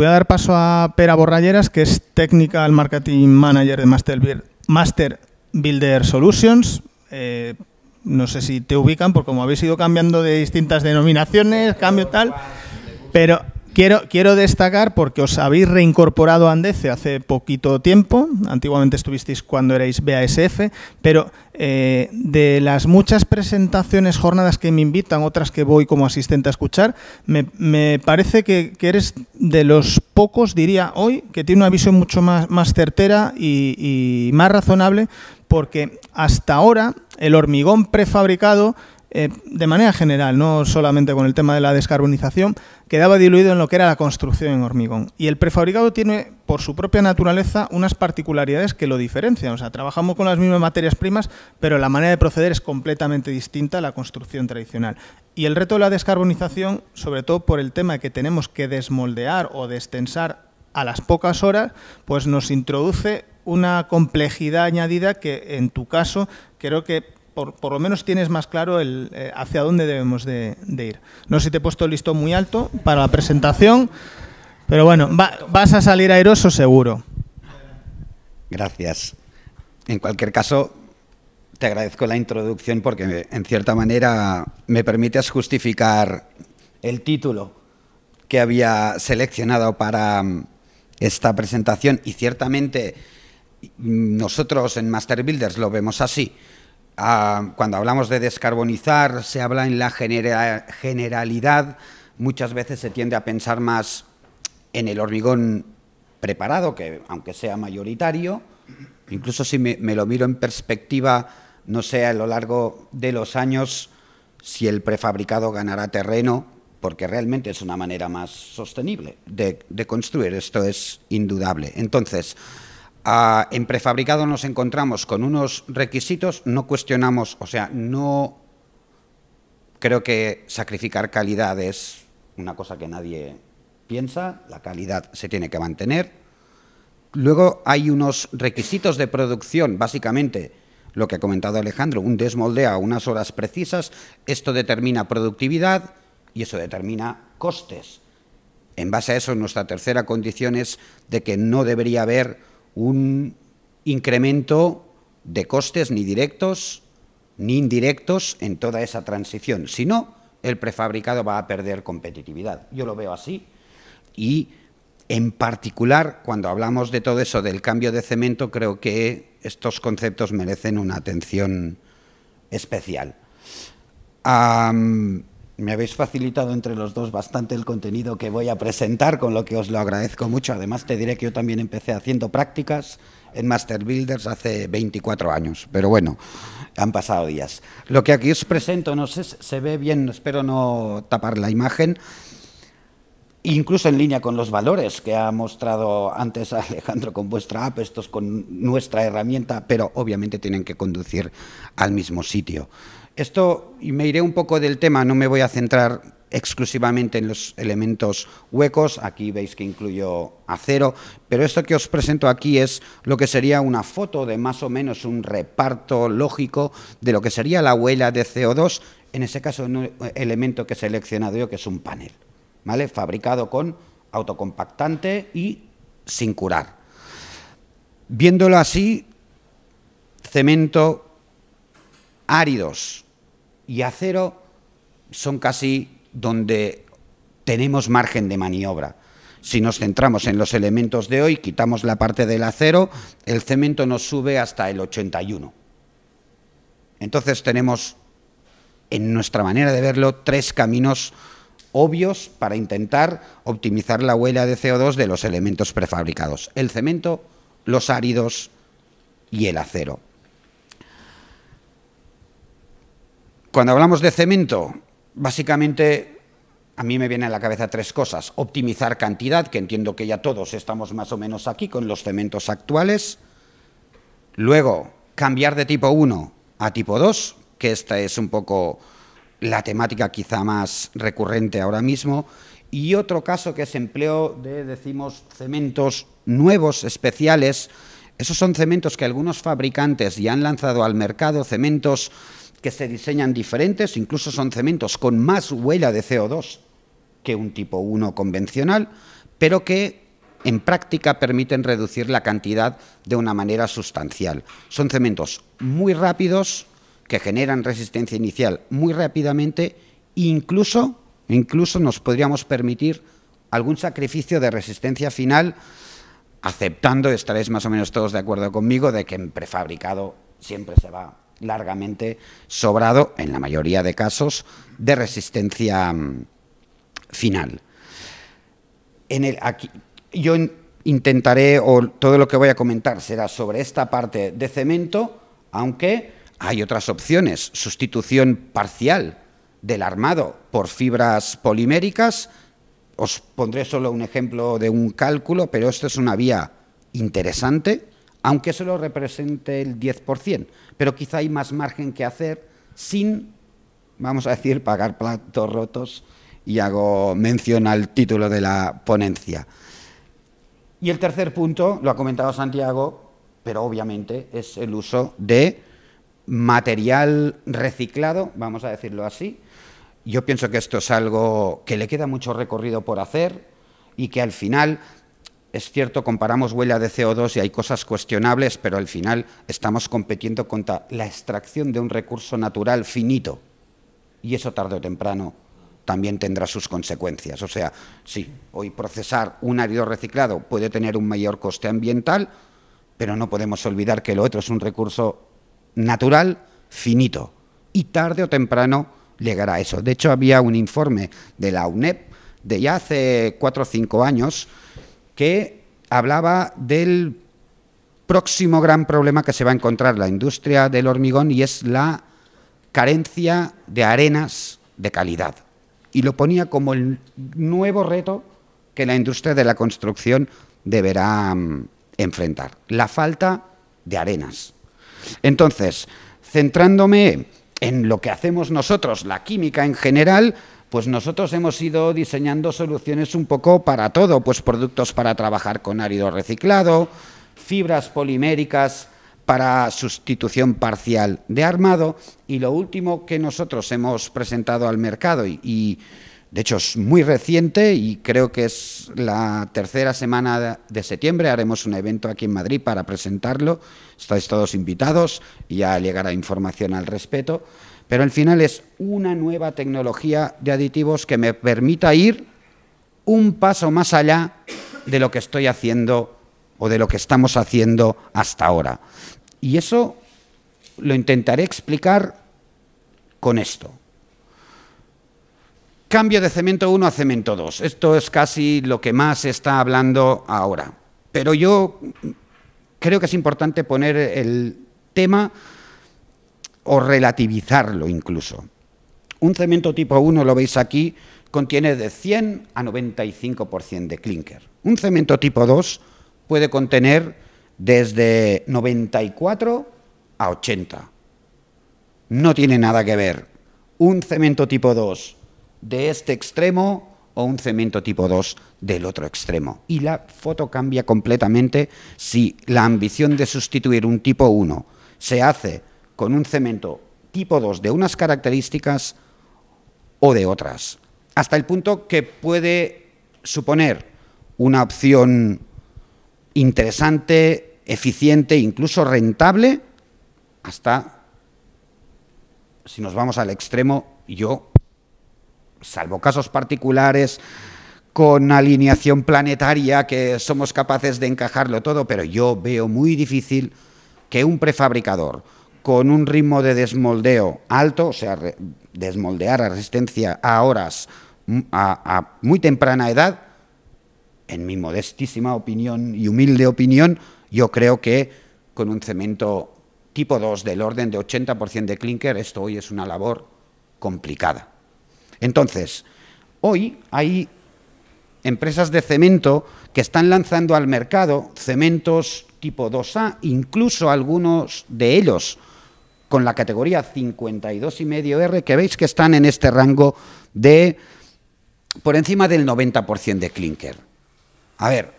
voy a dar paso a Pera Borralleras, que es Technical Marketing Manager de Master Builder Solutions. No sé si te ubican, porque como habéis ido cambiando de distintas denominaciones, cambio tal, pero quiero destacar porque os habéis reincorporado a Andece hace poquito tiempo. Antiguamente estuvisteis cuando erais BASF, pero de las muchas presentaciones, jornadas que me invitan, otras que voy como asistente a escuchar, me parece que eres de los pocos, diría hoy, que tiene una visión mucho más certera y más razonable, porque hasta ahora el hormigón prefabricado, de manera general, no solamente con el tema de la descarbonización, quedaba diluido en lo que era la construcción en hormigón. Y el prefabricado tiene, por su propia naturaleza, unas particularidades que lo diferencian. O sea, trabajamos con las mismas materias primas, pero la manera de proceder es completamente distinta a la construcción tradicional. Y el reto de la descarbonización, sobre todo por el tema de que tenemos que desmoldear o destensar a las pocas horas, pues nos introduce una complejidad añadida que, en tu caso, creo que por lo menos tienes más claro hacia dónde debemos de ir. No sé si te he puesto el listón muy alto para la presentación, pero bueno, vas a salir airoso seguro. Gracias. En cualquier caso, te agradezco la introducción porque, en cierta manera, me permites justificar el título que había seleccionado para esta presentación, y ciertamente nosotros en Master Builders lo vemos así. Cuando hablamos de descarbonizar, se habla en la generalidad, muchas veces se tiende a pensar más en el hormigón preparado, que aunque sea mayoritario, incluso si me lo miro en perspectiva, no sé a lo largo de los años si el prefabricado ganará terreno, porque realmente es una manera más sostenible de construir, esto es indudable. Entonces, en prefabricado nos encontramos con unos requisitos, no cuestionamos, o sea, no creo que sacrificar calidad es una cosa que nadie piensa, la calidad se tiene que mantener. Luego hay unos requisitos de producción, básicamente lo que ha comentado Alejandro, un desmoldeo a unas horas precisas, esto determina productividad y eso determina costes. En base a eso, nuestra tercera condición es de que no debería haber un incremento de costes ni directos ni indirectos en toda esa transición. Si no, el prefabricado va a perder competitividad. Yo lo veo así y, en particular, cuando hablamos de todo eso del cambio de cemento, creo que estos conceptos merecen una atención especial. Me habéis facilitado entre los dos bastante el contenido que voy a presentar, con lo que os lo agradezco mucho. Además, te diré que yo también empecé haciendo prácticas en Master Builders hace 24 años, pero bueno, han pasado días. Lo que aquí os presento, no sé, se ve bien, espero no tapar la imagen, incluso en línea con los valores que ha mostrado antes Alejandro con vuestra app, estos con nuestra herramienta, pero obviamente tienen que conducir al mismo sitio. Esto, y me iré un poco del tema, no me voy a centrar exclusivamente en los elementos huecos, aquí veis que incluyo acero, pero esto que os presento aquí es lo que sería una foto de más o menos un reparto lógico de lo que sería la huella de CO2, en ese caso un elemento que he seleccionado yo, que es un panel, ¿vale? Fabricado con autocompactante y sin curar. Viéndolo así, cemento, áridos y acero son casi donde tenemos margen de maniobra. Si nos centramos en los elementos de hoy, quitamos la parte del acero, el cemento nos sube hasta el 81. Entonces tenemos, en nuestra manera de verlo, tres caminos obvios para intentar optimizar la huella de CO2 de los elementos prefabricados: el cemento, los áridos y el acero. Cuando hablamos de cemento, básicamente a mí me vienen a la cabeza tres cosas: optimizar cantidad, que entiendo que ya todos estamos más o menos aquí con los cementos actuales. Luego, cambiar de tipo 1 a tipo 2, que esta es un poco la temática quizá más recurrente ahora mismo. Y otro caso que es empleo de, decimos, cementos nuevos, especiales. Esos son cementos que algunos fabricantes ya han lanzado al mercado, cementos que se diseñan diferentes, incluso son cementos con más huella de CO2 que un tipo 1 convencional, pero que en práctica permiten reducir la cantidad de una manera sustancial. Son cementos muy rápidos, que generan resistencia inicial muy rápidamente, incluso nos podríamos permitir algún sacrificio de resistencia final, aceptando, estaréis más o menos todos de acuerdo conmigo, de que en prefabricado siempre se va largamente sobrado, en la mayoría de casos, de resistencia final. Aquí, yo intentaré, o todo lo que voy a comentar será sobre esta parte de cemento, aunque hay otras opciones. Sustitución parcial del armado por fibras poliméricas. Os pondré solo un ejemplo de un cálculo, pero esto es una vía interesante, aunque solo represente el 10%, pero quizá hay más margen que hacer sin, vamos a decir, pagar platos rotos, y hago mención al título de la ponencia. Y el tercer punto, lo ha comentado Santiago, pero obviamente es el uso de material reciclado, vamos a decirlo así. Yo pienso que esto es algo que le queda mucho recorrido por hacer y que al final, es cierto, comparamos huella de CO2 y hay cosas cuestionables, pero al final estamos compitiendo contra la extracción de un recurso natural finito y eso tarde o temprano también tendrá sus consecuencias. O sea, sí, hoy procesar un árido reciclado puede tener un mayor coste ambiental, pero no podemos olvidar que lo otro es un recurso natural finito y tarde o temprano llegará a eso. De hecho, había un informe de la UNEP de ya hace 4 o 5 años que hablaba del próximo gran problema que se va a encontrar la industria del hormigón y es la carencia de arenas de calidad. Y lo ponía como el nuevo reto que la industria de la construcción deberá enfrentar, la falta de arenas. Entonces, centrándome en lo que hacemos nosotros, la química en general, pues nosotros hemos ido diseñando soluciones un poco para todo, pues productos para trabajar con árido reciclado, fibras poliméricas para sustitución parcial de armado, y lo último que nosotros hemos presentado al mercado, y de hecho es muy reciente y creo que es la tercera semana de septiembre, haremos un evento aquí en Madrid para presentarlo, estáis todos invitados y ya llegará información al respecto, pero al final es una nueva tecnología de aditivos que me permita ir un paso más allá de lo que estoy haciendo o de lo que estamos haciendo hasta ahora. Y eso lo intentaré explicar con esto. Cambio de cemento 1 a cemento 2. Esto es casi lo que más se está hablando ahora. Pero yo creo que es importante poner el tema o relativizarlo incluso. Un cemento tipo 1, lo veis aquí, contiene de 100 a 95% de clinker. Un cemento tipo 2 puede contener desde 94 a 80. No tiene nada que ver un cemento tipo 2 de este extremo o un cemento tipo 2 del otro extremo. Y la foto cambia completamente si la ambición de sustituir un tipo 1 se hace con un cemento tipo 2 de unas características o de otras. Hasta el punto que puede suponer una opción interesante, eficiente, incluso rentable, hasta, si nos vamos al extremo, yo, salvo casos particulares, con alineación planetaria, que somos capaces de encajarlo todo, pero yo veo muy difícil que un prefabricador con un ritmo de desmoldeo alto, o sea, desmoldear a resistencia a horas a muy temprana edad, en mi modestísima opinión y humilde opinión, yo creo que con un cemento tipo 2 del orden de 80% de clinker, esto hoy es una labor complicada. Entonces, hoy hay empresas de cemento que están lanzando al mercado cementos tipo 2A, incluso algunos de ellos con la categoría 52,5R, que veis que están en este rango de por encima del 90% de clinker. A ver,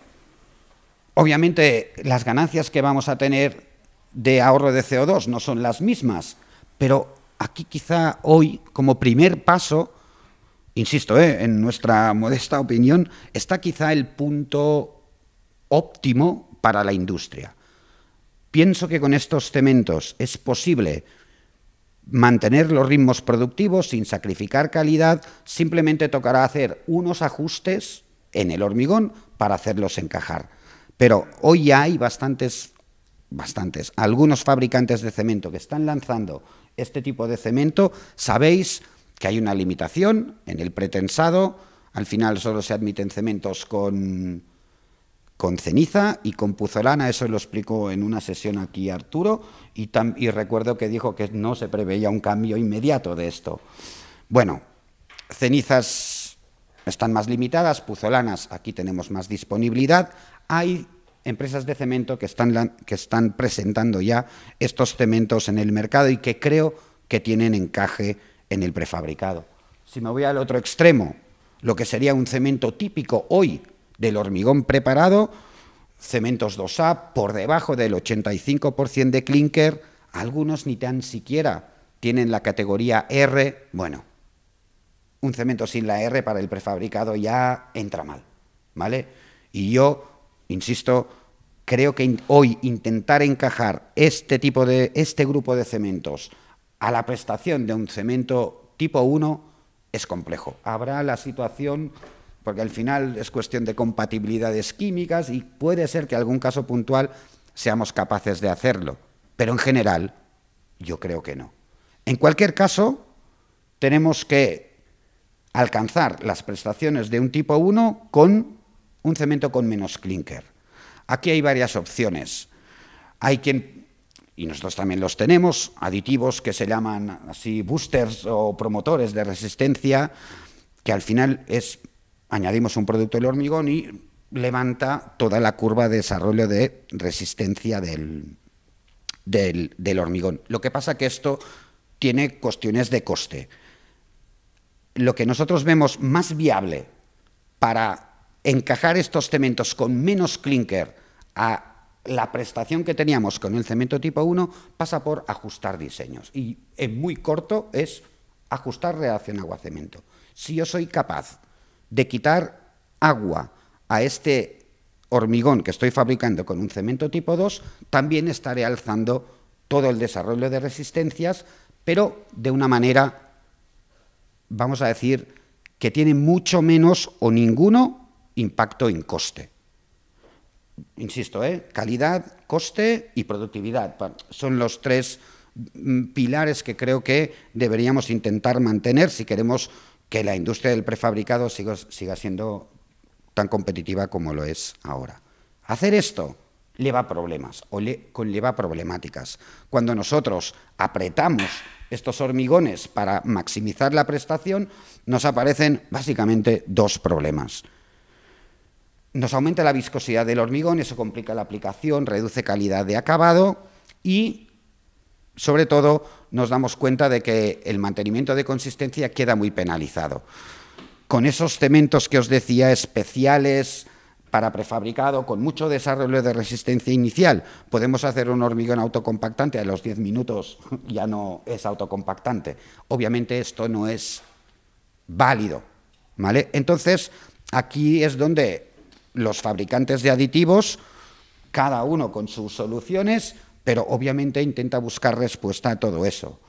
obviamente las ganancias que vamos a tener de ahorro de CO2 no son las mismas, pero aquí quizá hoy, como primer paso, insisto, en nuestra modesta opinión, está quizá el punto óptimo para la industria. Pienso que con estos cementos es posible mantener los ritmos productivos sin sacrificar calidad, simplemente tocará hacer unos ajustes en el hormigón para hacerlos encajar. Pero hoy ya hay algunos fabricantes de cemento que están lanzando este tipo de cemento. Sabéis que hay una limitación en el pretensado, al final solo se admiten cementos con ceniza y con puzolana, eso lo explicó en una sesión aquí Arturo, y recuerdo que dijo que no se preveía un cambio inmediato de esto. Bueno, cenizas están más limitadas, puzolanas, aquí tenemos más disponibilidad. Hay empresas de cemento que están presentando ya estos cementos en el mercado y que creo que tienen encaje en el prefabricado. Si me voy al otro extremo, lo que sería un cemento típico hoy del hormigón preparado, cementos 2A por debajo del 85% de clinker, algunos ni tan siquiera tienen la categoría R. Bueno, un cemento sin la R para el prefabricado ya entra mal, ¿vale? Y yo, insisto, creo que hoy intentar encajar este grupo de cementos a la prestación de un cemento tipo 1 es complejo. Habrá la situación, porque al final es cuestión de compatibilidades químicas y puede ser que en algún caso puntual seamos capaces de hacerlo, pero en general yo creo que no. En cualquier caso, tenemos que alcanzar las prestaciones de un tipo 1 con un cemento con menos clinker. Aquí hay varias opciones. Hay quien, y nosotros también los tenemos, aditivos que se llaman así boosters o promotores de resistencia, que al final añadimos un producto del hormigón y levanta toda la curva de desarrollo de resistencia del hormigón. Lo que pasa es que esto tiene cuestiones de coste. Lo que nosotros vemos más viable para encajar estos cementos con menos clinker a la prestación que teníamos con el cemento tipo 1 pasa por ajustar diseños. Y en muy corto es ajustar relación agua-cemento. Si yo soy capaz de quitar agua a este hormigón que estoy fabricando con un cemento tipo 2, también estaré alzando todo el desarrollo de resistencias, pero de una manera, vamos a decir, que tiene mucho menos o ninguno impacto en coste. Insisto, calidad, coste y productividad. Son los tres pilares que creo que deberíamos intentar mantener si queremos que la industria del prefabricado siga siendo tan competitiva como lo es ahora. Hacer esto lleva problemas o conlleva problemáticas. Cuando nosotros apretamos estos hormigones para maximizar la prestación, nos aparecen básicamente dos problemas. Nos aumenta la viscosidad del hormigón, eso complica la aplicación, reduce calidad de acabado y, sobre todo, nos damos cuenta de que el mantenimiento de consistencia queda muy penalizado. Con esos cementos que os decía especiales para prefabricado, con mucho desarrollo de resistencia inicial, podemos hacer un hormigón autocompactante, a los 10 minutos ya no es autocompactante. Obviamente esto no es válido, ¿vale? Entonces, aquí es donde los fabricantes de aditivos, cada uno con sus soluciones, pero obviamente intenta buscar respuesta a todo eso.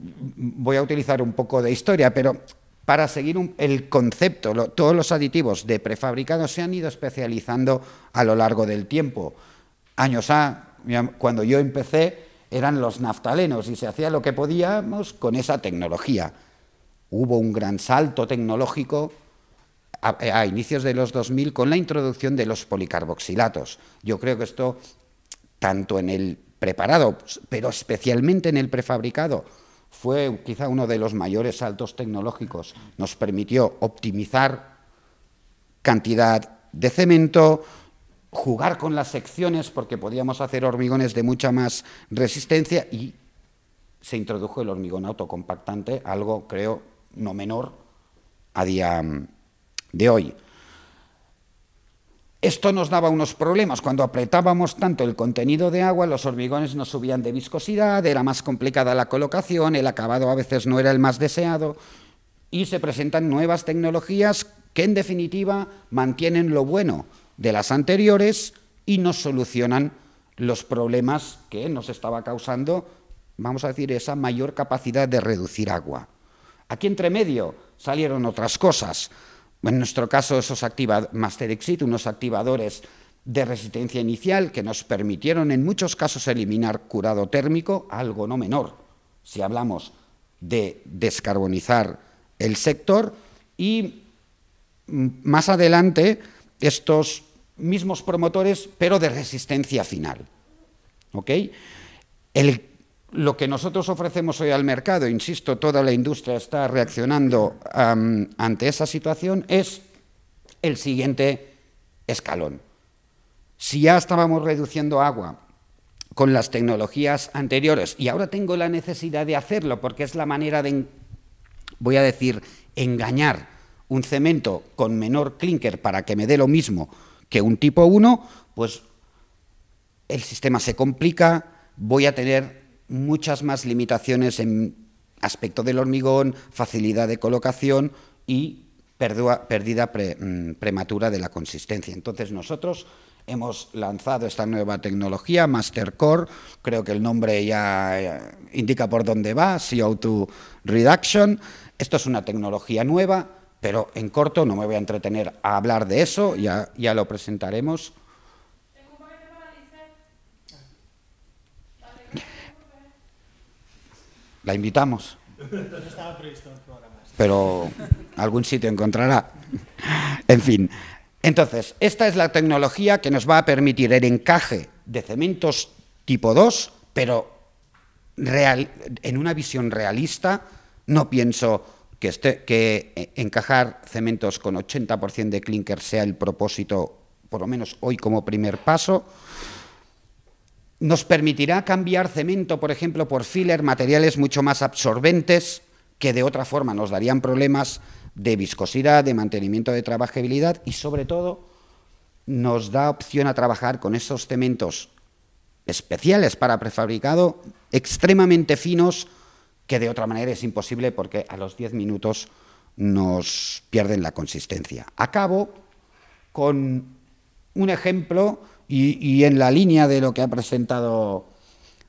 Voy a utilizar un poco de historia, pero para seguir el concepto, todos los aditivos de prefabricado se han ido especializando a lo largo del tiempo. Años cuando yo empecé, eran los naftalenos y se hacía lo que podíamos con esa tecnología. Hubo un gran salto tecnológico a inicios de los 2000 con la introducción de los policarboxilatos. Yo creo que esto, tanto en el preparado, pero especialmente en el prefabricado, fue quizá uno de los mayores saltos tecnológicos. Nos permitió optimizar cantidad de cemento, jugar con las secciones porque podíamos hacer hormigones de mucha más resistencia y se introdujo el hormigón autocompactante, algo creo no menor a día de hoy. Esto nos daba unos problemas. Cuando apretábamos tanto el contenido de agua, los hormigones nos subían de viscosidad, era más complicada la colocación, el acabado a veces no era el más deseado y se presentan nuevas tecnologías que, en definitiva, mantienen lo bueno de las anteriores y nos solucionan los problemas que nos estaba causando, vamos a decir, esa mayor capacidad de reducir agua. Aquí entre medio salieron otras cosas. En nuestro caso, esos Master Exit, unos activadores de resistencia inicial que nos permitieron en muchos casos eliminar curado térmico, algo no menor, si hablamos de descarbonizar el sector, y más adelante estos mismos promotores, pero de resistencia final. ¿Ok? Lo que nosotros ofrecemos hoy al mercado, insisto, toda la industria está reaccionando ante esa situación, es el siguiente escalón. Si ya estábamos reduciendo agua con las tecnologías anteriores y ahora tengo la necesidad de hacerlo porque es la manera de, voy a decir, engañar un cemento con menor clinker para que me dé lo mismo que un tipo 1, pues el sistema se complica, voy a tener muchas más limitaciones en aspecto del hormigón, facilidad de colocación y pérdida prematura de la consistencia. Entonces nosotros hemos lanzado esta nueva tecnología, MasterCore, creo que el nombre ya indica por dónde va, CO2 Reduction. Esto es una tecnología nueva, pero en corto no me voy a entretener a hablar de eso, ya lo presentaremos. La invitamos. Pero algún sitio encontrará. En fin. Entonces, esta es la tecnología que nos va a permitir el encaje de cementos tipo 2, pero en una visión realista. No pienso que encajar cementos con 80% de clinker sea el propósito, por lo menos hoy como primer paso. Nos permitirá cambiar cemento, por ejemplo, por filler, materiales mucho más absorbentes, que de otra forma nos darían problemas de viscosidad, de mantenimiento de trabajabilidad, y sobre todo nos da opción a trabajar con esos cementos especiales para prefabricado, extremadamente finos, que de otra manera es imposible porque a los 10 minutos nos pierden la consistencia. Acabo con un ejemplo y en la línea de lo que ha presentado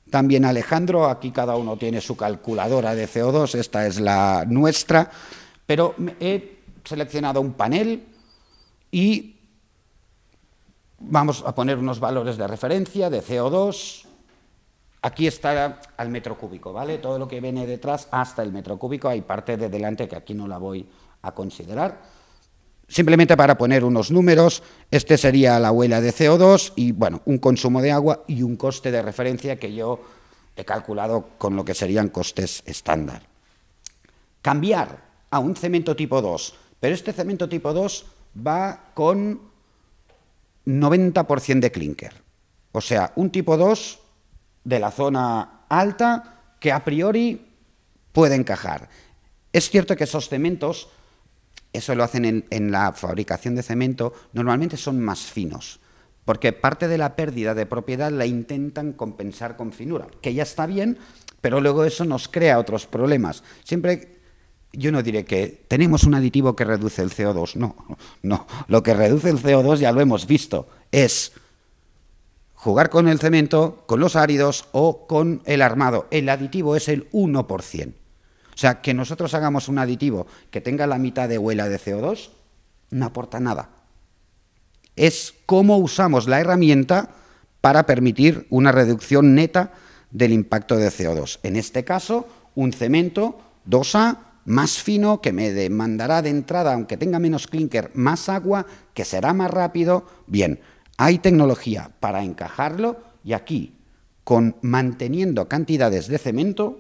también Alejandro. Aquí cada uno tiene su calculadora de CO2, esta es la nuestra, pero he seleccionado un panel y vamos a poner unos valores de referencia de CO2. Aquí está al metro cúbico, ¿vale? Todo lo que viene detrás hasta el metro cúbico, hay parte de delante que aquí no la voy a considerar. Simplemente para poner unos números, este sería la huella de CO2 y, bueno, un consumo de agua y un coste de referencia que yo he calculado con lo que serían costes estándar. Cambiar a un cemento tipo 2, pero este cemento tipo 2 va con 90% de clinker. O sea, un tipo 2 de la zona alta que a priori puede encajar. Es cierto que esos cementos, eso lo hacen en la fabricación de cemento, normalmente son más finos, porque parte de la pérdida de propiedad la intentan compensar con finura, que ya está bien, pero luego eso nos crea otros problemas. Siempre, yo no diré que tenemos un aditivo que reduce el CO2, no, lo que reduce el CO2 ya lo hemos visto, es jugar con el cemento, con los áridos o con el armado. El aditivo es el 1%. O sea, que nosotros hagamos un aditivo que tenga la mitad de huella de CO2, no aporta nada. Es cómo usamos la herramienta para permitir una reducción neta del impacto de CO2. En este caso, un cemento 2A más fino que me demandará de entrada, aunque tenga menos clinker, más agua, que será más rápido. Bien, hay tecnología para encajarlo y aquí, manteniendo cantidades de cemento,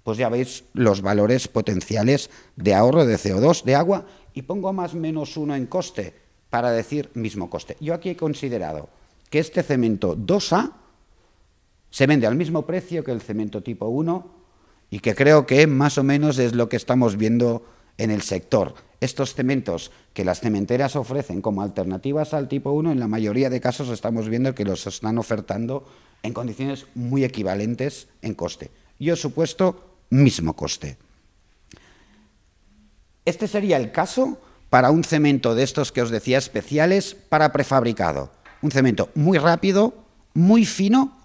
pues ya veis los valores potenciales de ahorro de CO2, de agua, y pongo más menos 1 en coste para decir mismo coste. Yo aquí he considerado que este cemento 2A se vende al mismo precio que el cemento tipo 1 y que creo que más o menos es lo que estamos viendo en el sector. Estos cementos que las cementeras ofrecen como alternativas al tipo 1, en la mayoría de casos estamos viendo que los están ofertando en condiciones muy equivalentes en coste. Yo he supuesto mismo coste. Este sería el caso para un cemento de estos que os decía especiales para prefabricado. Un cemento muy rápido, muy fino,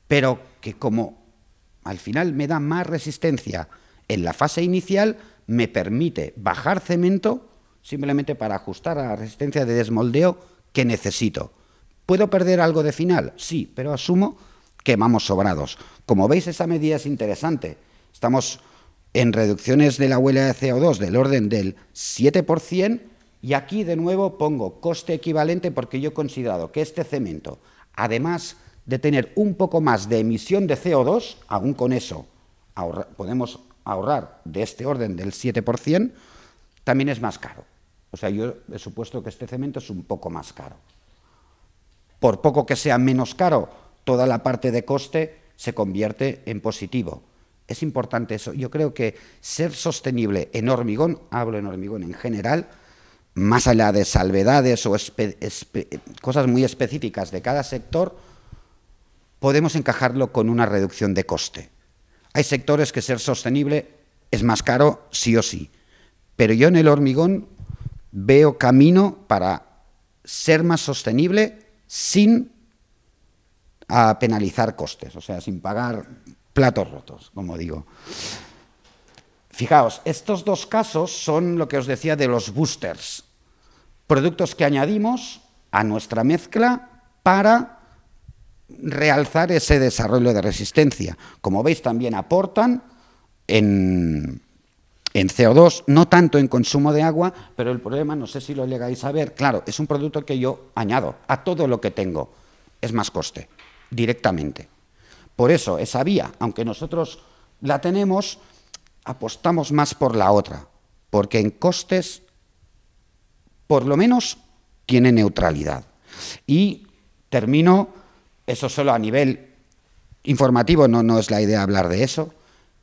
pero que como al final me da más resistencia en la fase inicial, me permite bajar cemento simplemente para ajustar a la resistencia de desmoldeo que necesito. ¿Puedo perder algo de final? Sí, pero asumo que vamos sobrados. Como veis, esa medida es interesante. Estamos en reducciones de la huella de CO2 del orden del 7%, y aquí de nuevo pongo coste equivalente porque yo he considerado que este cemento, además de tener un poco más de emisión de CO2, aún con eso podemos ahorrar de este orden del 7%, también es más caro. O sea, yo he supuesto que este cemento es un poco más caro. Por poco que sea menos caro, toda la parte de coste se convierte en positivo. Es importante eso. Yo creo que ser sostenible en hormigón, hablo en hormigón en general, más allá de salvedades o cosas muy específicas de cada sector, podemos encajarlo con una reducción de coste. Hay sectores que ser sostenible es más caro sí o sí, pero yo en el hormigón veo camino para ser más sostenible sin penalizar costes, o sea, sin pagar platos rotos, como digo. Fijaos, estos dos casos son lo que os decía de los boosters, productos que añadimos a nuestra mezcla para realzar ese desarrollo de resistencia. Como veis, también aportan en CO2, no tanto en consumo de agua, pero el problema, no sé si lo llegáis a ver, claro, es un producto que yo añado a todo lo que tengo, es más coste, directamente. Por eso, esa vía, aunque nosotros la tenemos, apostamos más por la otra, porque en costes, por lo menos, tiene neutralidad. Y termino, eso solo a nivel informativo, no es la idea hablar de eso,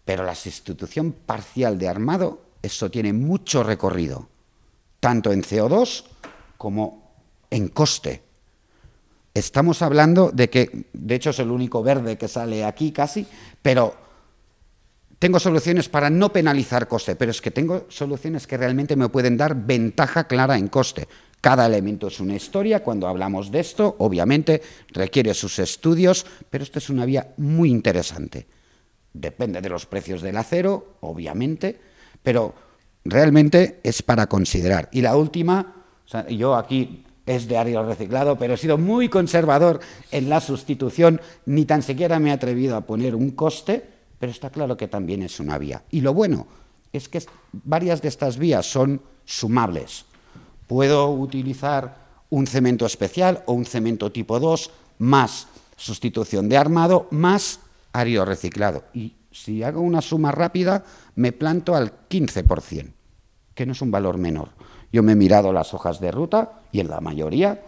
pero la sustitución parcial de armado, eso tiene mucho recorrido, tanto en CO2 como en coste. Estamos hablando de que, de hecho es el único verde que sale aquí casi, pero tengo soluciones para no penalizar coste, pero es que tengo soluciones que realmente me pueden dar ventaja clara en coste. Cada elemento es una historia, cuando hablamos de esto, obviamente requiere sus estudios, pero esta es una vía muy interesante. Depende de los precios del acero, obviamente, pero realmente es para considerar. Y la última, o sea, yo aquí es de árido reciclado, pero he sido muy conservador en la sustitución, ni tan siquiera me he atrevido a poner un coste, pero está claro que también es una vía. Y lo bueno es que varias de estas vías son sumables. Puedo utilizar un cemento especial o un cemento tipo 2, más sustitución de armado, más árido reciclado. Y si hago una suma rápida, me planto al 15%, que no es un valor menor. Yo me he mirado las hojas de ruta y en la mayoría,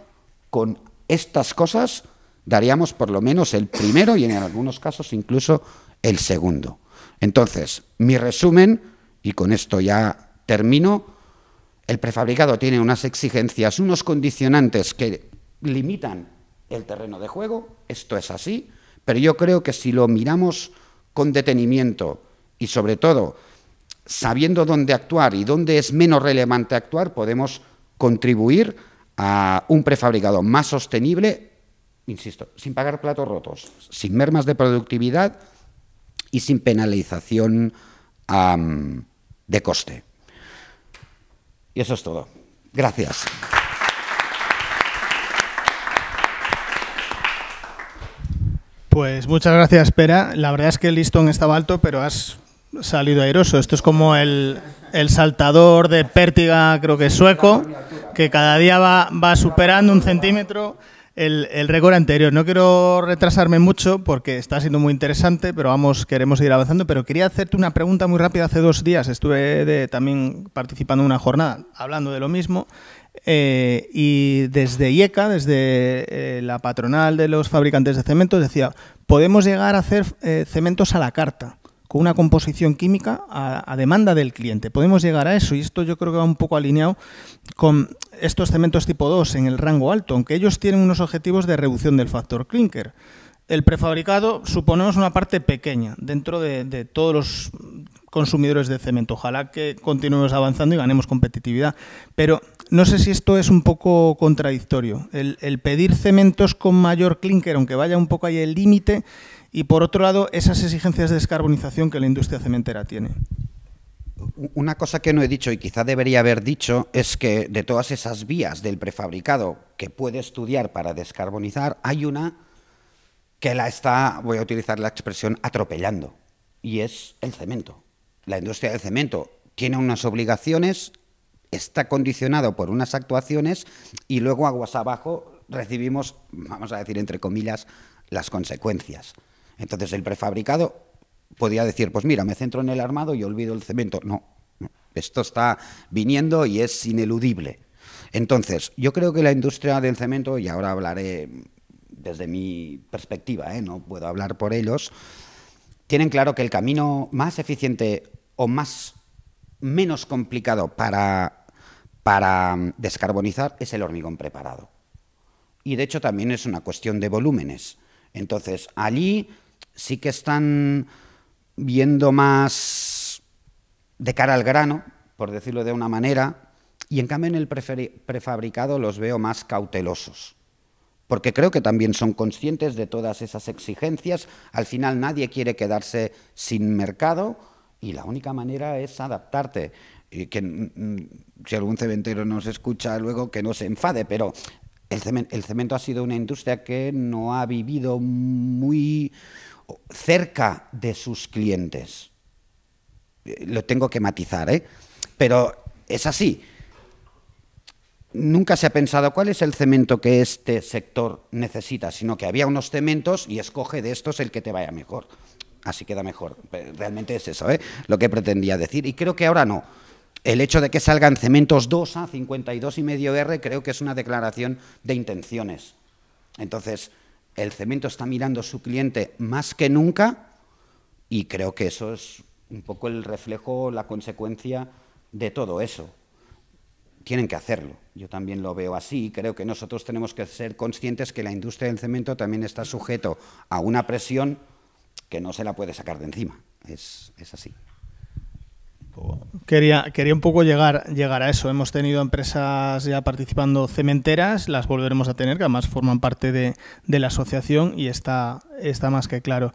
con estas cosas, daríamos por lo menos el primero y en algunos casos incluso el segundo. Entonces, mi resumen, y con esto ya termino, el prefabricado tiene unas exigencias, unos condicionantes que limitan el terreno de juego, esto es así, pero yo creo que si lo miramos con detenimiento y sobre todo sabiendo dónde actuar y dónde es menos relevante actuar, podemos contribuir a un prefabricado más sostenible, insisto, sin pagar platos rotos, sin mermas de productividad y sin penalización de coste. Y eso es todo. Gracias. Pues muchas gracias, Pera. La verdad es que el listón estaba alto, pero has salido airoso. Esto es como el saltador de pértiga, creo que es sueco, que cada día va superando 1 centímetro el récord anterior. No quiero retrasarme mucho porque está siendo muy interesante, pero queremos seguir avanzando. Pero quería hacerte una pregunta muy rápida. Hace 2 días estuve también participando en una jornada hablando de lo mismo. Y desde IECA, desde la patronal de los fabricantes de cementos, decía, podemos llegar a hacer cementos a la carta, con una composición química a demanda del cliente. Podemos llegar a eso, y esto yo creo que va un poco alineado con estos cementos tipo 2 en el rango alto, aunque ellos tienen unos objetivos de reducción del factor clinker. El prefabricado suponemos una parte pequeña dentro de todos los consumidores de cemento. Ojalá que continuemos avanzando y ganemos competitividad. Pero no sé si esto es un poco contradictorio. El pedir cementos con mayor clínker, aunque vaya un poco ahí el límite, y por otro lado, esas exigencias de descarbonización que la industria cementera tiene. Una cosa que no he dicho y quizá debería haber dicho es que de todas esas vías del prefabricado que puede estudiar para descarbonizar, hay una que la está, voy a utilizar la expresión, atropellando, y es el cemento. La industria del cemento tiene unas obligaciones, está condicionado por unas actuaciones y luego aguas abajo recibimos, vamos a decir entre comillas, las consecuencias. Entonces el prefabricado podía decir, pues mira, me centro en el armado y olvido el cemento. No, esto está viniendo y es ineludible. Entonces, yo creo que la industria del cemento, y ahora hablaré desde mi perspectiva, no puedo hablar por ellos, tienen claro que el camino más eficiente o menos complicado para descarbonizar es el hormigón preparado. Y de hecho también es una cuestión de volúmenes. Entonces, allí sí que están viendo más de cara al grano, por decirlo de una manera, y en cambio en el prefabricado los veo más cautelosos, porque creo que también son conscientes de todas esas exigencias. Al final nadie quiere quedarse sin mercado y la única manera es adaptarte. Y que si algún cementero nos escucha luego que no se enfade, pero el cemento ha sido una industria que no ha vivido muy cerca de sus clientes. Lo tengo que matizar, pero es así. Nunca se ha pensado cuál es el cemento que este sector necesita, sino que había unos cementos y escoge de estos el que te vaya mejor. Así queda mejor. Realmente es eso, lo que pretendía decir. Y creo que ahora no. El hecho de que salgan cementos 2A, 52,5R, creo que es una declaración de intenciones. Entonces, el cemento está mirando a su cliente más que nunca y creo que eso es un poco el reflejo, la consecuencia de todo eso. Tienen que hacerlo. Yo también lo veo así. Creo que nosotros tenemos que ser conscientes que la industria del cemento también está sujeto a una presión que no se la puede sacar de encima. Es así. Quería un poco llegar a eso. Hemos tenido empresas ya participando cementeras, las volveremos a tener, que además forman parte de la asociación y está más que claro.